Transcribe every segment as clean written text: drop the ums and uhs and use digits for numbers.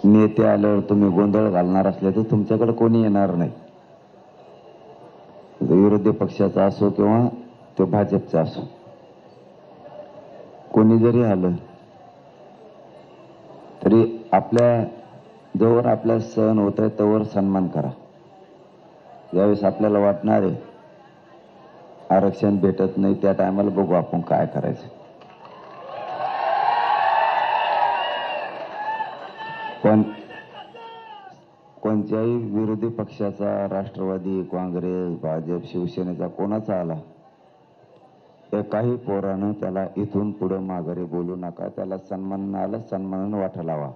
नेते आल्यावर तुम्ही गोंधळ घालणार असले तर तुमच्याकडे कोणी येणार नाही. विरोधी पक्षाचा असो किंवा तो भाजपचा असो, कोणी जरी आलं तरी आपल्या जोवर आपल्या सहन होत आहे तोवर सन्मान करा. ज्यावेळेस आपल्याला वाटणार आहे आरक्षण भेटत नाही त्या टायमाला बघू आपण काय करायचं. पण कोणत्याही विरोधी पक्षाचा, राष्ट्रवादी, काँग्रेस, भाजप, शिवसेनेचा कोणाचा आला काही पोरानं त्याला इथून पुढे माघारी बोलू नका. त्याला सन्मानाला सन्मानानं वाटा लावा.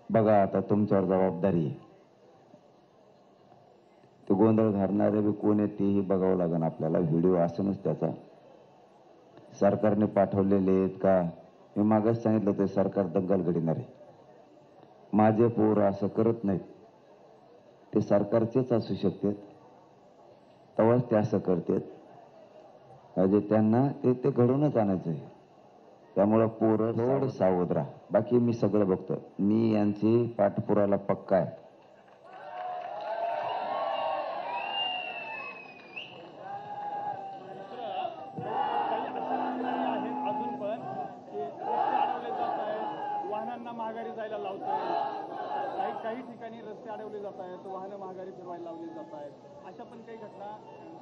बघा आता तुमच्यावर जबाबदारी आहे. ते गोंधळ घालणारे बी कोण आहे तेही बघावं लागेल आपल्याला. व्हिडिओ असूनच त्याचा सरकारने पाठवलेले आहेत का? मी मागच सांगितलं ते सरकार दंगल घडणार आहे. माझे पोर असं करत नाहीत. ते सरकारचेच असू शकतात, तेव्हाच ते असं करतात. म्हणजे त्यांना ते घडूनच आणायचं आहे. त्यामुळं पोरं थोडं सावध राहा. बाकी मी सगळं बघतो. मी यांची पाठपुराला पक्का आहे. वाहनांना महागारी जायला लावतोय. काही ठिकाणी रस्ते अडवले जात आहेत, वाहनं महागारी फिरवायला लावली जात आहेत. अशा पण काही घटना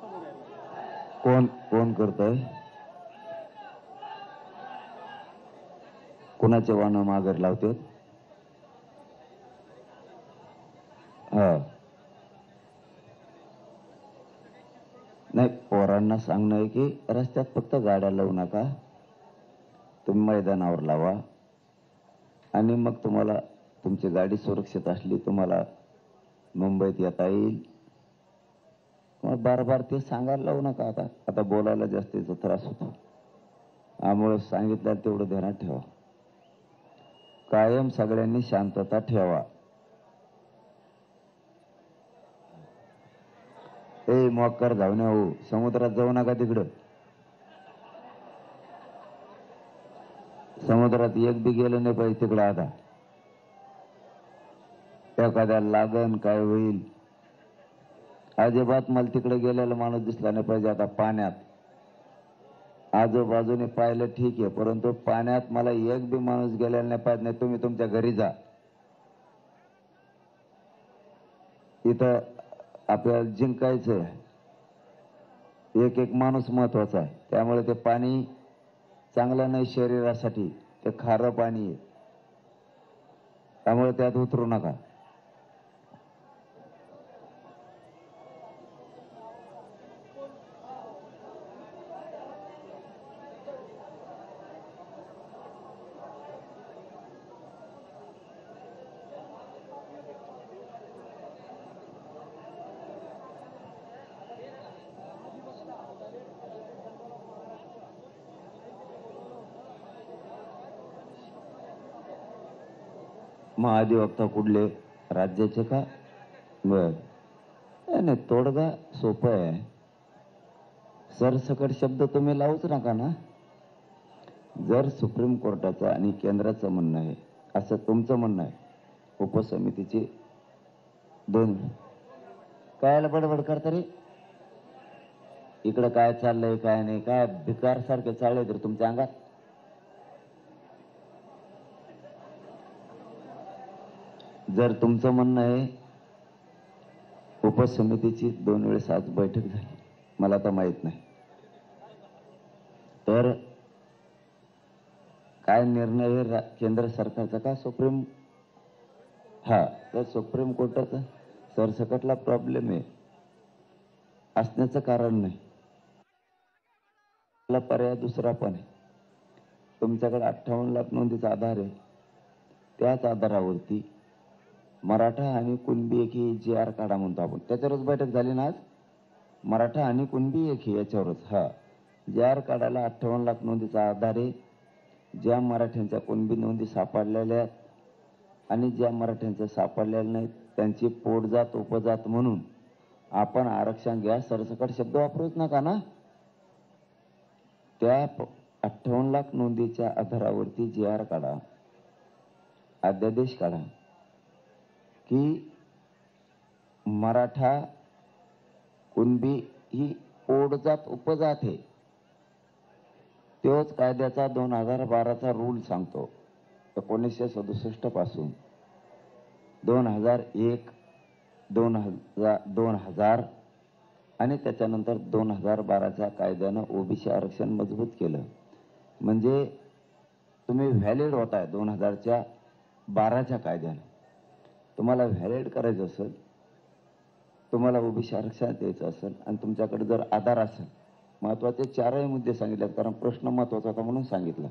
समोर येतात. कोण करतोय? कोणाचे वाहनं महागारी लावतात? हा, नाही, पोरांना सांगणं आहे की रस्त्यात फक्त गाड्या लावू नका, तुम्ही मैदानावर लावा. आणि मग तुम्हाला तुमची गाडी सुरक्षित असली तुम्हाला मुंबईत येता येईल. मग बार ते सांगायला लावू नका. आता बोलायला जास्तीचा त्रास होतो. त्यामुळे सांगितलं तेवढं ध्यानात ठेवा. कायम सगळ्यांनी शांतता ठेवा. मोक्कर जाऊ नये हो, समुद्रात जाऊ नका. तिकडं समुद्रात एक बी गेलं नाही पाहिजे तिकडं. आता एखाद्याला लागन काय होईल. अजिबात मला तिकडे गेलेला माणूस दिसला नाही पाहिजे. आता पाण्यात आजूबाजूने पाहिलं ठीक आहे, परंतु पाण्यात मला एक बी माणूस गेलेला नाही पाहिजे. नाही तुम्ही तुमच्या घरी जा. इथं आपल्याला जिंकायचं, एक एक माणूस महत्वाचा आहे. त्यामुळे ते पाणी चांगलं नाही शरीरासाठी. ते खारं पाणी आहे, त्यामुळे त्यात उतरू नका. महाधिवक्ता कुठले? राज्याचे का? बर, नाही, तोडगा सोपं आहे. सरसकट शब्द तुम्ही लावूच नका ना. जर सुप्रीम कोर्टाचं आणि केंद्राचं म्हणणं आहे असं तुमचं म्हणणं आहे, उपसमितीची दोन कायला बडबड करता रे? इकडं काय चाललंय काय नाही, काय भिकार सारखे चालले तर तुमच्या अंगात. जर तुमचं म्हणणं आहे उपसमितीची 2 वेळेस आज बैठक झाली, मला तर माहित नाही, तर काय निर्णय आहे केंद्र सरकारचा का सुप्रीम? हा, तर सुप्रीम कोर्टाचा सरसकटला प्रॉब्लेम आहे असण्याचं कारण नाही. मला पर्याय दुसरा पण आहे. तुमच्याकडे 58 लाख नोंदीचा आधार आहे. त्याच आधारावरती मराठा आणि कुणबी एकी GR काढा म्हणतो आपण. त्याच्यावरच बैठक झाली ना आज. मराठा आणि कुणबी एकी याच्यावरच. हा, GR काढायला 58 लाख नोंदीचा आधार आहे. ज्या मराठ्यांच्या कुणबी नोंदी सापडलेल्या आणि ज्या मराठ्यांच्या सापडलेल्या नाहीत त्यांची पोटजात उपजात म्हणून आपण आरक्षण घ्या सरसकट शब्द वापरूच नका ना. त्या 58 लाख नोंदीच्या आधारावरती GR काढा. अध्यादेश काढा की मराठा कुणबी ही पोटजात उपजात आहे. तोच कायद्याचा 2012चा रूल सांगतो. 1967 पासून 2001, 2000 आणि त्याच्यानंतर 2012च्या कायद्यानं ओबीसी आरक्षण मजबूत केलं. म्हणजे तुम्ही व्हॅलिड होताय 2012च्या कायद्यानं. तुम्हाला व्हॅलिड करायचं असेल, तुम्हाला ओबीसी आरक्षण द्यायचं असेल आणि तुमच्याकडे जर आधार असेल, महत्वाचे 4ही मुद्दे सांगितले कारण प्रश्न महत्वाचा होता म्हणून सांगितलं.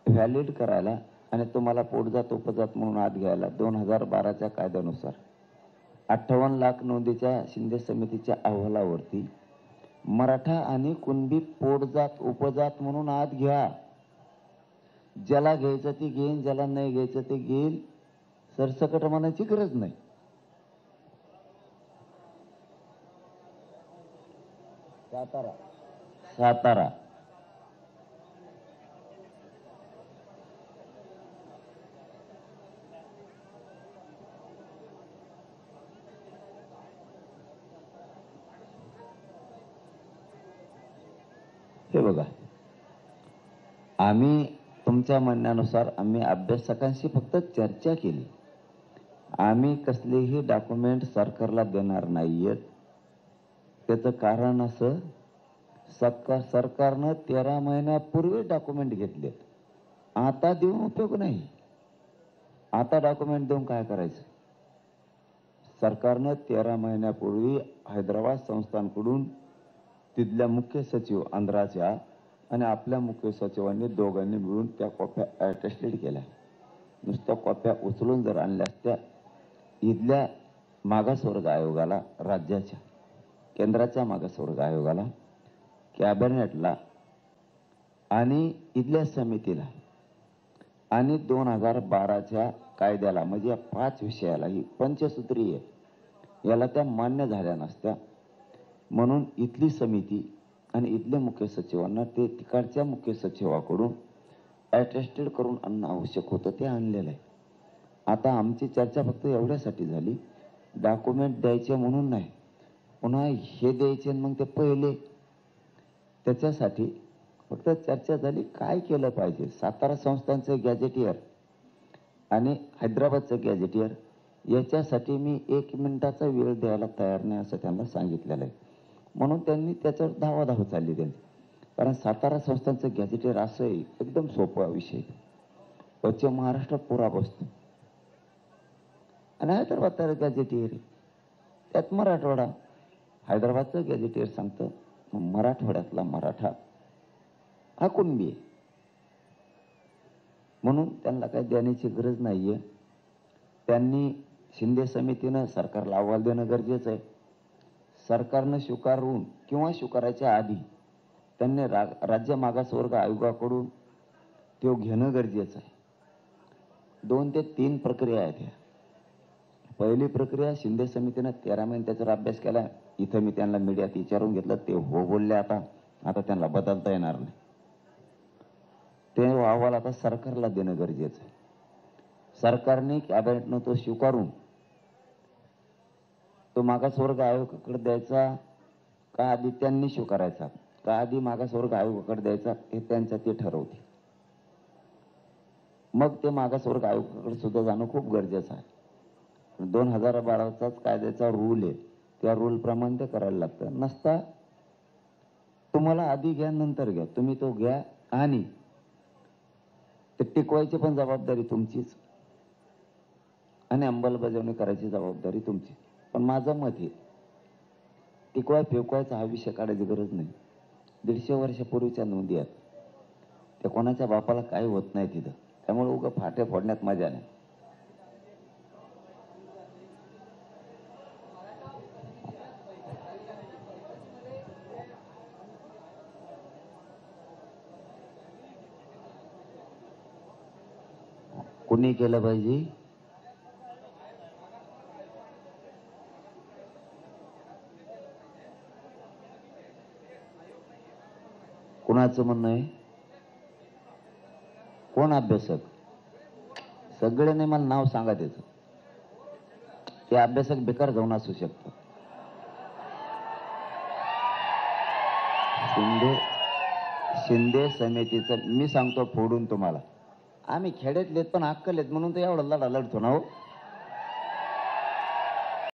व्हॅलिड करायला आणि तुम्हाला पोटजात उपजात म्हणून आत घ्यायला 2012च्या कायद्यानुसार 58 लाख नोंदीच्या शिंदे समितीच्या अहवालावरती मराठा आणि कुणबी पोटजात उपजात म्हणून आत घ्या. ज्याला घ्यायचं ते घेईन, ज्याला नाही घ्यायचं ते घेईल. सरसकट म्हणायची गरज नाही. सातारा हे बघा, आम्ही तुमच्या म्हणण्यानुसार आम्ही अभ्यासकांशी फक्त चर्चा केली. आम्ही कसलेही डॉक्युमेंट सरकारला देणार नाहीयेत. त्याचं कारण असं, सरकारनं 13 महिन्यापूर्वी डॉक्युमेंट घेतलेत. आता देऊन उपयोग नाही. आता डॉक्युमेंट देऊन काय करायचं? सरकारनं 13 महिन्यापूर्वी हैदराबाद संस्थानकडून तिथल्या मुख्य सचिव आंध्राच्या आणि आपल्या मुख्य सचिवांनी दोघांनी मिळून त्या कॉप्या अटेस्टेड केल्या. नुसत्या कॉप्या उचलून जर आणल्या असत्या, इथल्या मागासवर्ग आयोगाला, राज्याच्या केंद्राच्या मागासवर्ग आयोगाला, कॅबिनेटला आणि इथल्या समितीला आणि 2012च्या कायद्याला, म्हणजे या 5 विषयाला, ही पंचसूत्रीय याला त्या मान्य झाल्या नसत्या. म्हणून इथली समिती आणि इथल्या मुख्य सचिवांना ते तिकडच्या मुख्य सचिवाकडून अटेस्टेड करून आणणं आवश्यक होतं. ते आणलेलं आहे. आता आमची चर्चा फक्त एवढ्यासाठी झाली, डॉक्युमेंट द्यायचे म्हणून नाही, पुन्हा हे द्यायचे मग ते पहिले, त्याच्यासाठी फक्त चर्चा झाली काय केलं पाहिजे. सातारा संस्थानचं गॅजेटियर आणि हैदराबादचं गॅजेटियर याच्यासाठी मी 1 मिनिटाचा वेळ द्यायला तयार नाही असं त्यांना सांगितलेलं आहे. म्हणून त्यांनी त्याच्यावर धावाधाव चालली त्यांची. कारण सातारा संस्थानचं गॅजेटियर असं आहे, एकदम सोपा विषय, पश्चिम महाराष्ट्रात पुरा बसतो आणि हैदराबाद गॅजेटियर आहे, त्यात मराठवाडा. हैदराबादचं गॅजेटियर सांगतं मराठवाड्यातला मराठा हा कुणबी आहे, म्हणून त्यांना काही देण्याची गरज नाहीये. त्यांनी शिंदे समितीनं सरकारला अहवाल देणं गरजेचं आहे. सरकारनं स्वीकारून किंवा स्वीकारायच्या आधी त्यांनी राज्य मागासवर्ग आयोगाकडून तो घेणं गरजेचं आहे. 2 ते 3 प्रक्रिया आहेत ह्या. पहिली प्रक्रिया, शिंदे समितीनं 13 महिने त्याच्यावर अभ्यास केला. इथं मी त्यांना मीडियात विचारून घेतलं, ते हो बोलले. आता त्यांना बदलता येणार नाही. ते अहवाल आता सरकारला देणं गरजेचं आहे. सरकारने, कॅबिनेटनं तो स्वीकारून तो मागासवर्ग आयोगाकडे द्यायचा का आधी त्यांनी स्वीकारायचा का आधी मागासवर्ग आयोगाकडे द्यायचा, हे त्यांचं ते ठरवते. मग ते मागासवर्ग आयोगाकडे सुद्धा जाणं खूप गरजेचं आहे. 2012चाच कायद्याचा रूल आहे, त्या रूल प्रमाणे ते करायला लागतं. नसता तुम्हाला आधी घ्या नंतर घ्या, तुम्ही तो घ्या आणि ते टिकवायची पण जबाबदारी तुमचीच आणि अंमलबजावणी करायची जबाबदारी तुमची. पण माझं मत हे, टिकवाय फेकवायचा हा विषय काढायची गरज नाही. 150 वर्षापूर्वीच्या नोंदी आहेत, त्या कोणाच्या बापाला काही होत नाही तिथं. त्यामुळे उगा फाटे फोडण्यात मजा नाही. कुणी केलं पाहिजे? कुणाचं म्हणणं आहे? कोण अभ्यासक? सगळे नाही मला नाव सांगा त्याचं. ते अभ्यासक बेकार जाऊन असू शकतं. शिंदे समितीचं मी सांगतो फोडून तुम्हाला. आम्ही खेड्यातलेत पण अक्कल आहेत म्हणून तर एवढा लढा लढतो ना हो.